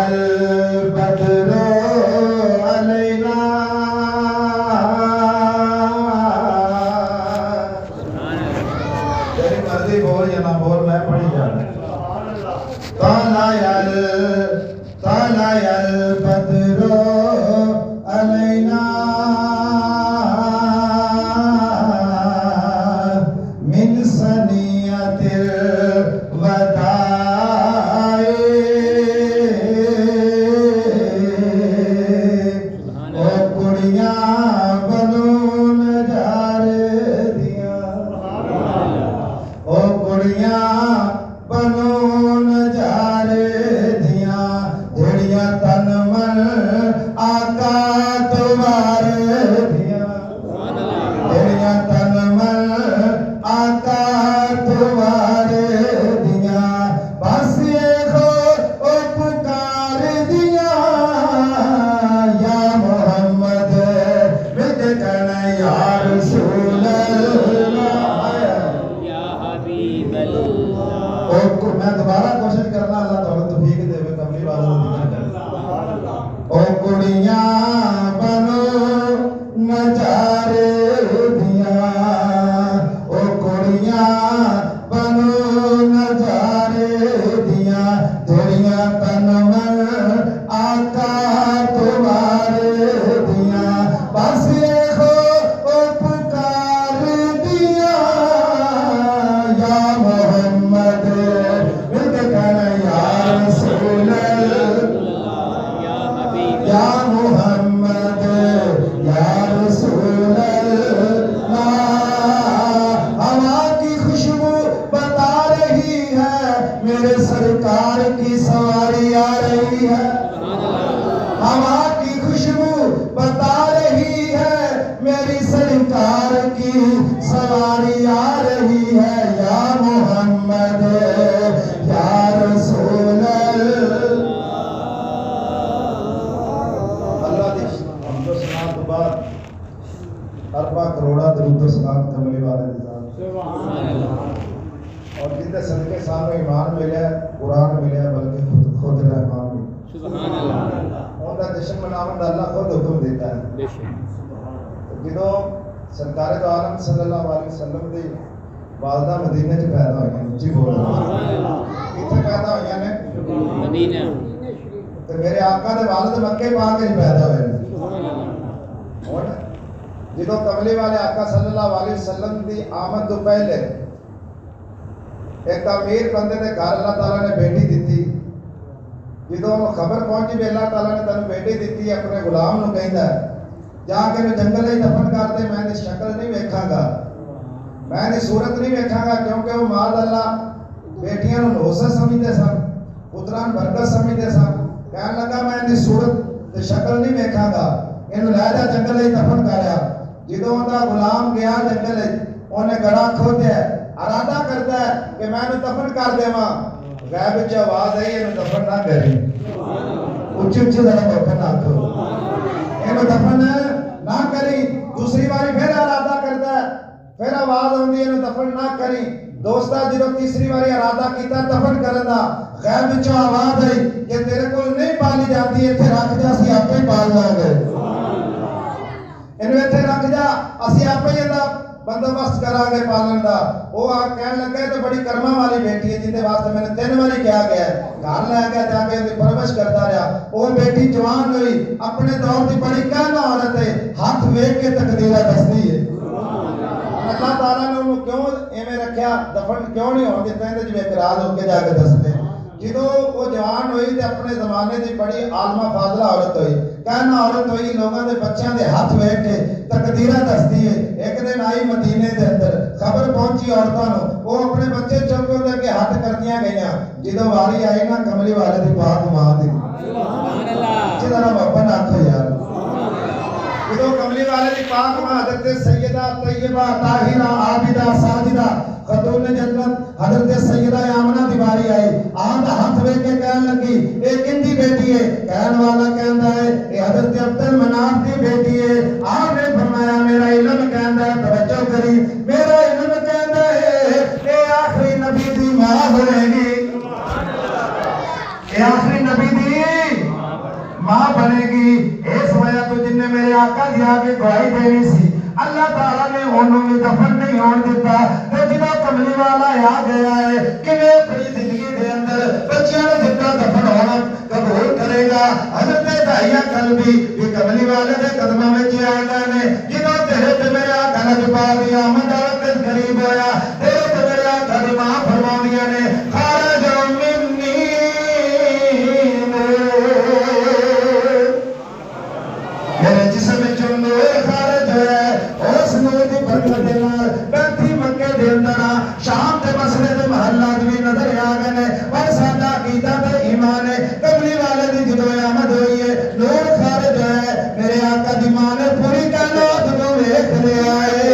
البدر علينا تیری مرضی بول یا نہ بول میں پڑھی جانا طلع البدر علينا من ثنية الوداع او کڑیاں بنو نجار دیاں او کڑیاں بنو نجار دیاں جڑیاں تن من آقا دوار دیاں جڑیاں تن من آقا دوار دیاں بس یہ ہو او پکار دیاں یا محمد مجھ کہنا یا رسول اللہ یا حبیب اللہ میں دوبارہ کوشش کرنا اللہ تعالیٰ توفیق دے ہوئے کملی والا او کڑیاں بنو نجار دیاں او کڑیاں بنو نجار دیاں جڑیاں تن من آقا دوار دیاں بس یہ ہو او پکار دیاں یا محمد مل کے کہنا یا رسول اللہ یا حبیب یا محمد یا رسول اللہ ہوا کی خوشبو بتا رہی ہے میرے سرکار کی سواری آ رہی ہے ہوا کی خوشبو بتا رہی ہے میری سرکار کی سواری آ رہی ہے یا محمد یا رسول اللہ دی حمد و ثنا تو بعد اربع کروڑا درود و سلام کملی والے دی ذات سبحان اللہ اور جتنے صدقے سانو ایمان ملیا قرآن ملیا بلکہ خود رحمان بھی سبحان اللہ ان کا جشن مناون دا اللہ خود حکم دیتا ہے بے شک جدو سرکار دو عالم صلی اللہ علیہ وسلم دی والدہ مدینہ چ پیدا ہوئی ہیں جی بول کتنے پیدا ہوئی ہیں مدینہ تو میرے آقا دے والد مکے پاک وچ پیدا ہوئے ہیں ہن جدو کملی والے آقا صلی اللہ علیہ وسلم دی آمد تو پہلے ایک امیر بندے دے گھر اللہ تعالیٰ نے بیٹی دیتی جدو خبر پہنچی بھی اللہ تعالیٰ نے تینوں بیٹی دیتی اپنے غلام نو کہندا ہے جا کے میں جنگل ہی دفن کر دے میں دی شکل نہیں ویکھاں گا میں دی صورت نہیں ویکھاں گا کیونکہ وہ ماذ اللہ بیٹیاں نو نوست سمجھتے سن پتراں برکت سمجھتے سن کہنے لگا میں دی صورت تے شکل نہیں ویکھاں گا اینو لے جا جنگل ہی دفن کریا جدوں اوندا غلام گیا جنگل وچ اونے گڑا کھودیا ارادہ کرتا ہے کہ میں انہوں دفن کر دیواں غیب وچ آواز آئی انہوں دفن نہ کریں اچھی اچھی ذرا دفن نہ کرو انہوں دفن نہ کریں دوسری باری پھر ارادہ کرتا ہے پھر آواز آندی ہے انہوں دفن نہ کریں دوستا جدو تیسری باری ارادہ کیتا دفن کرن دا غیب وچ آواز آئی کہ تیرے کول نہیں پالی جاتی ایتھے رکھ جا اسی آپے پال لاں گے انہوں ایتھے رکھ جا اسی آپے ہی بندوبست کرا گے پالن دا وہ کہنے لگے تو بڑی کرما والی بیٹی ہے جن واسطے میں نے 3 باری کیا گیا ہے گھر لے گیا جا کے پرورش کرتا رہا وہ بیٹی جوان ہوئی اپنے دور کی بڑی کہنا عورت ہے ہاتھ ویکھ کے تقدیرہ دستی ہے اللہ تعالیٰ نے انہوں کیوں ایویں رکھیا دفن کیوں نہیں ہون دیتا ہے جو ایک راز ہو کے جا کے دس دے جدو وہ جوان ہوئی تے اپنے زمانے دی بڑی عالمہ فاضلہ عورت ہوئی کہنا عورت ہوئی لوگاں دے بچیاں دے ہاتھ ویکھ کے تقدیرہ دستی ہے ایک دن آئی مدینے دے اندر خبر پہنچی عورتاں نو وہ اپنے بچے چوک دے کے ہاتھ کردیاں گئیاں جدو واری آئی نا کملی والے دی پاک ماں دی سبحان اللہ جدو محبت آکھو یار جدو کملی والے دی پاک ماں حضرت سیدہ طیبہ طاہرہ عابدہ ساجدہ خاتون جنت حضرت سیدہ آمنہ دی باری آئی آن ہاتھ ویکھ کے کہنے لگی اے کندی بیٹی ہے کہنے والا کہندا ہے اے حضرت عبد المناف دی بیٹی ہے آپ نے فرمایا میرا علم کہندا ہے توجہ کری میرا علم کہندا ہے اے آخری نبی دی ماں ہوے گی اے آخری نبی دی ماں بنے گی. اس وجہ تو جن نے میرے آقا دی آگے گواہی دینی سی اللہ تعالیٰ نے انہوں بھی دفن نہیں ہون دیتا. تو جدو کملی والا آ گیا ہے کہ میں اپنی زندگی دے اندر بچیاں نے زندہ دفن ہونا قبول کرے گا. حضرت داعیہ قلبی بھی کملی والے دے قدموں میں آ گئے نے. جدو تیرے تے میرے آقا نے جپا دی آمد وقت قریب ہویا تیرے تے میرے آقا دی ماں فرماندیاں نے خارج منی میرے جسم وچوں نور خارج ہویا ہے. اس نور دی برکت دے نال بیٹھی مکے دے اندر شام دے مسجد دے محلات بھی نظر آ گئے نے. پر ساڈا عقیدہ تے ایمان ہے کملی والے دی جدوں آمد ہوئی ہے نور خارج ہویا ہے. میرے آقا دی ماں نے پوری کائنات نوں ویکھ لیا ہے.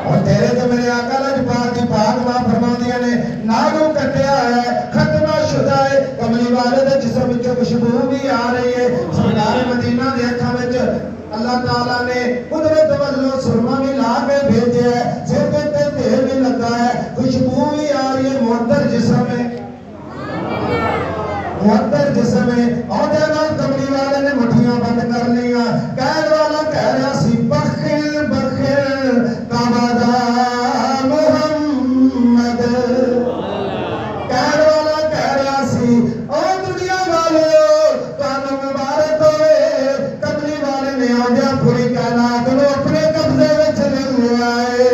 اور تیرے تے میرے آقا لجپال دی پاک ماں فرماندیاں نے نالوں کٹیا ہے ختمہ شدہ ہے. کملی والے دے جسم وچوں خوشبو بھی آ رہی ہے. سرکار مدینہ دے اکھاں وچ اللہ تعالیٰ نے قدرت والوں سرما بھی لا کے بھیجا ہے. سر تے تیل بھی لگا ہے خوشبو بھی آ رہی ہے. معطر جسم ہے معطر جسم ہے. اور جناب کملی والے نے مٹھیاں بند کر لیا. قید والا کہہ رہا سی بخل بخل کعبہ محمد. قید والا کہہ رہا سی اور دنیا والے کانوں مبارک ہوئے کملی والے نے آجا پوری کائنات کو اپنے قبضے وچ لے لیا ہے.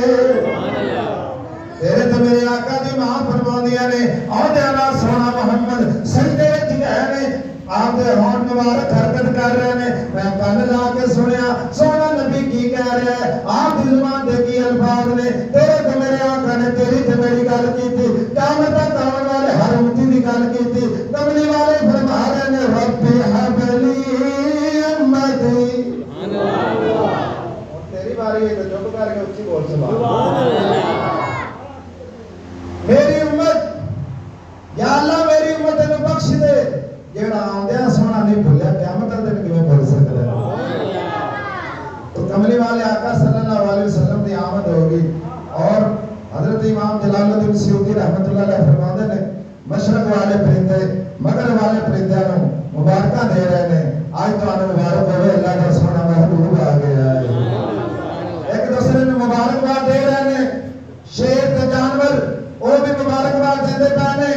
تیرے تے میرے آقا دی ماں فرماندیاں نے آجا نا سونا محمد سجدے وچ گئے نے. آپ دے ہون مبارک حرکت کر رہے نے. میں کان لا کے سنیا سونا نبی کی کہہ رہا ہے. آپ دی زبان دے کی الفاظ نے تیرے تے میرے آقا نے تیری تے میری گل کی تھی قیامت تک آنے والے ہر امتی دی گل کی تھی. کملی والے فرما رہے نے رب حب لی امتی. تیری باری ہے تو چپ کر کے اچھی بول سبحان اللہ. میری امت یا اللہ میری امت نو بخش دے جیڑا آندیا سونا نہیں بھولیا قیامت دا دن کیویں بھول سکدا ہے. تو کملی والے آقا صلی اللہ علیہ وسلم دی آمد ہوگی. اور حضرت امام جلال الدین سیوطی رحمۃ اللہ علیہ فرماتے نے مشرق والے پرندے مغرب والے پرندیاں نو مبارکاں دے رہے نے. آج تانوں مبارک ہوے اللہ دا سونا محبوب آ گیا ہے. ایک دوسرے نو مبارکباد دے رہے نے. شیر تے جانور وہ بھی مبارکباد دیندے پے نے.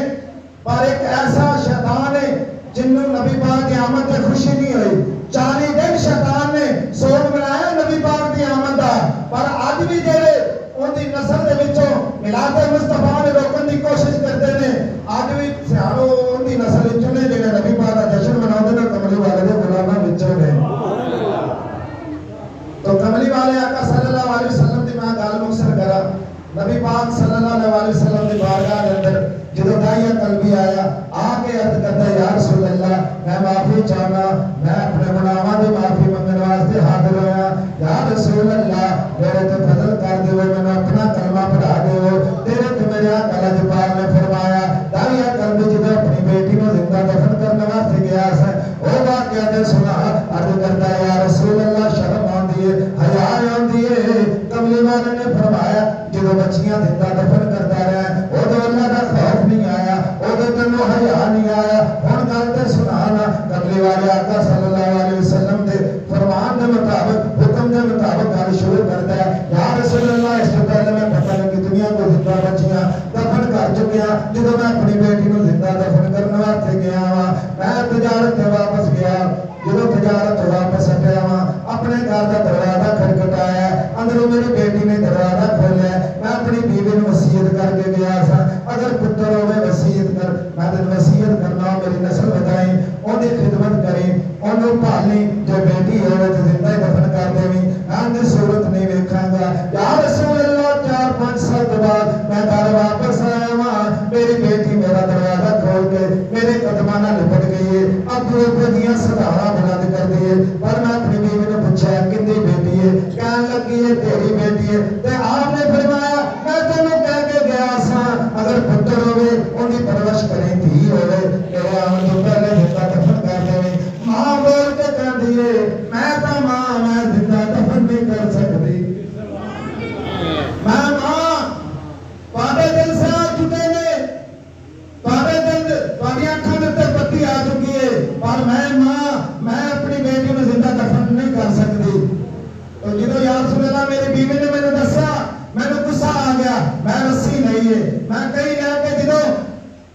پر ایک ایسا شیطان ہے جنوں نبی پاک کی آمد تے خوشی نہیں ہوئی. 40 دن شیطان نے سوگ منایا نبی پاک کی آمد دا. پر اج بھی جڑے ان دی نسل دے وچوں میلاد مصطفیٰ نے روکن دی کوشش کرتے نے اج بھی سیاڑو ان دی نسل وچوں نے جڑے نبی پاک دا جشن مناؤندے نے کملی والے دے غلاماں وچوں نے. تو کملی والے آقا صلی اللہ علیہ وسلم دی میں گل مختصر کراں. نبی پاک صلی اللہ علیہ وسلم دی بارگاہ دے اندر جدو داعیہ قلبی آیا آ کے عرض کرتا ہے یا رسول اللہ میں معافی چاہنا میں اپنے گناہاں دی معافی منگن واسطے حاضر ہویا. یا رسول اللہ میرے تے فضل کر دیو میں اپنا کلمہ پڑھا دیو. تیرے تے میرے آقا لجپال نے فرمایا داعیہ قلبی جدو اپنی بیٹی نو زندہ دفن کرنے واسطے گیا سی او واقعہ تے سنا عرض کرتا ہے یا رسول اللہ شرم آندی ہے حیا آندی ہے. کملی والے نے فرمایا جدو بچیاں زندہ دفن کرتا رہا اودوں اللہ دا خوف نہیں آیا اودوں تینوں حیا نہیں آیا. ہن گل تے سنانا کملی والے آقا صلی اللہ علیہ وسلم دے فرمان دے مطابق حکم دے مطابق گل شروع کرتا ہے یا رسول اللہ اس سے پہلے میں پتہ نہیں کتنی کو زندہ بچیاں دفن کر چکیا. جدو میں اپنی بیٹی نو زندہ دفن کرنے واسطے گیا ہاں میں تجارت تے واپس گیا. جدو تجارت واپس ہٹیا ہاں اپنے گھر دا دروازہ کھٹکھٹایا اندروں میری بیٹی نے دروازہ کھولیا. میں اپنی بیوی نو وصیت کر کے گیا سا اگر پتر ہوے وصیت کر میں تے وصیت کرنا میری نسل بتائی اون دی خدمت کریں اونوں پالی جو بیٹی ہوے تے زندہ دفن کر دیویں میں دی صورت نہیں ویکھاں گا. یا رسول اللہ 4-5 سال بعد میں گھر واپس آیا ہاں میری بیٹی میرا دروازہ کھول کے میرے قدماں نال لپٹ گئی ہے. اب وہ دیاں صداواں بلند کر دی ہے. پر میں اپنی بیوی نے پوچھا کتنی بیٹی ہے کہنے لگی ہے تیری بیٹی ہے. تے آپ نے فرمایا میں تینوں کہہ کے گیا سا اگر پتر ہوے اون دی پرورش کریں دھی ہوے میرے آن تو پہلے زندہ دفن کر دے. ماں بول کے کہندی ہے میں تا ماں میں زندہ دفن نہیں کر سکتی. میں ماں تواڈے دل سے آ چکے نے تواڈے دل تواڈی اکھاں دے تے پتی آ چکی ہے پر میں جدو یا رسول اللہ میری بیوی نے میں نے دسیا میں نے غصہ آ گیا میں رسی نہیں ہے میں کہیں لے کے جدو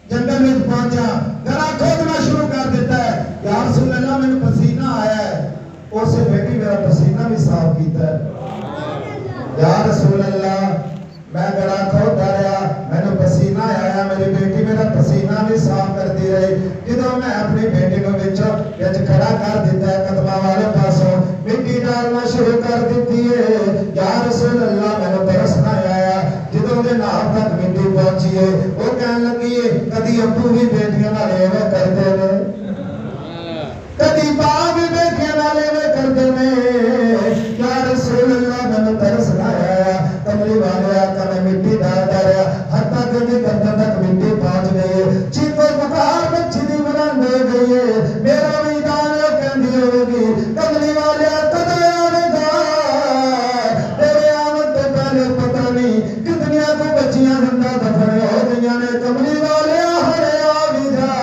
جنگل میں پہنچا گلا کھودنا شروع کر دیتا ہے یا رسول اللہ میں نے پسینہ آیا ہے اور سے بیٹی میرا پسینہ بھی صاف کیتا ہے یا رسول اللہ میں گلا کھود رہا میں نے پسینہ آیا میری بیٹی میرا پسینہ بھی صاف کر دی رہی جدو میں اپنی بیٹی کو وچ کھڑا کر دیتا ہے قدمہ والے پاسوں مٹی ڈالنا شروع کر دیتی ہے یا رسول اللہ میں نے ترس نہ آیا جدو دے نام تک مٹی پہنچی ہے وہ کہنے لگی ہے کدی ابو بھی بیٹیاں نہ لیوے کرتے ہیں کدی باپ بھی بیٹیاں نہ لیوے کرتے ہیں یا رسول اللہ میں نے ترس نہ آیا کملی والے آقا میں مٹی ڈالتا رہا حتیٰ کہ گردن تک مٹی پہنچ گئی ہے چیخو پکار مچھی دی بلند ہو گئی ہے میرا میدان کہندی ہوگی کملی والے کدے آنے گا تیرے آمد تو پہلے پتہ نہیں کتنیاں کو بچیاں زندہ دفن ہو گئیاں نے کملی والے ہرے آ بھی جا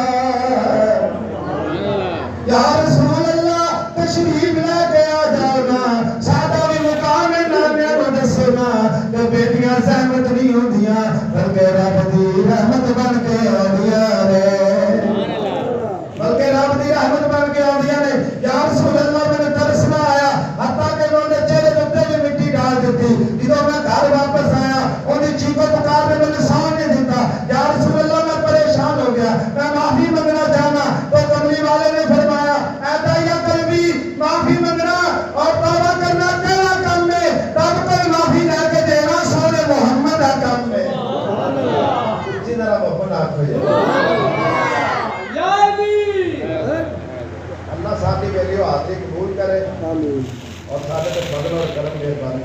یا رسول اللہ تشریف لے کے آ جانا سادہ بھی مقام نامے کو دسنا کہ بیٹیاں زحمت نہیں ہوندیاں بلکہ رب دی رحمت بن کے آدیاں نے بلکہ رب دی رحمت بن کے آدیاں نے یا رسول اللہ میں نے ترس نہ آیا حتیٰ کہ انہوں نے چہرے دے بھی مٹی ڈال دیتی جدو میں گھر واپس آیا انہیں چیخو پکار میں نے سان نہیں دیتا یا رسول اللہ میں پریشان ہو گیا میں معافی منگنا چاہنا تو کملی والے نے فرمایا اے داعیہ قلبی معافی منگنا اور توبہ کرنا تیرا کام ہے رب کوئی معافی لے کے دینا سونے محمد کا کام ہے اسی طرح محمد آپ کو اللہ ساتھی ویلیو حاضری قبول کرے اور ساتھ فضل اور کرم مہربانی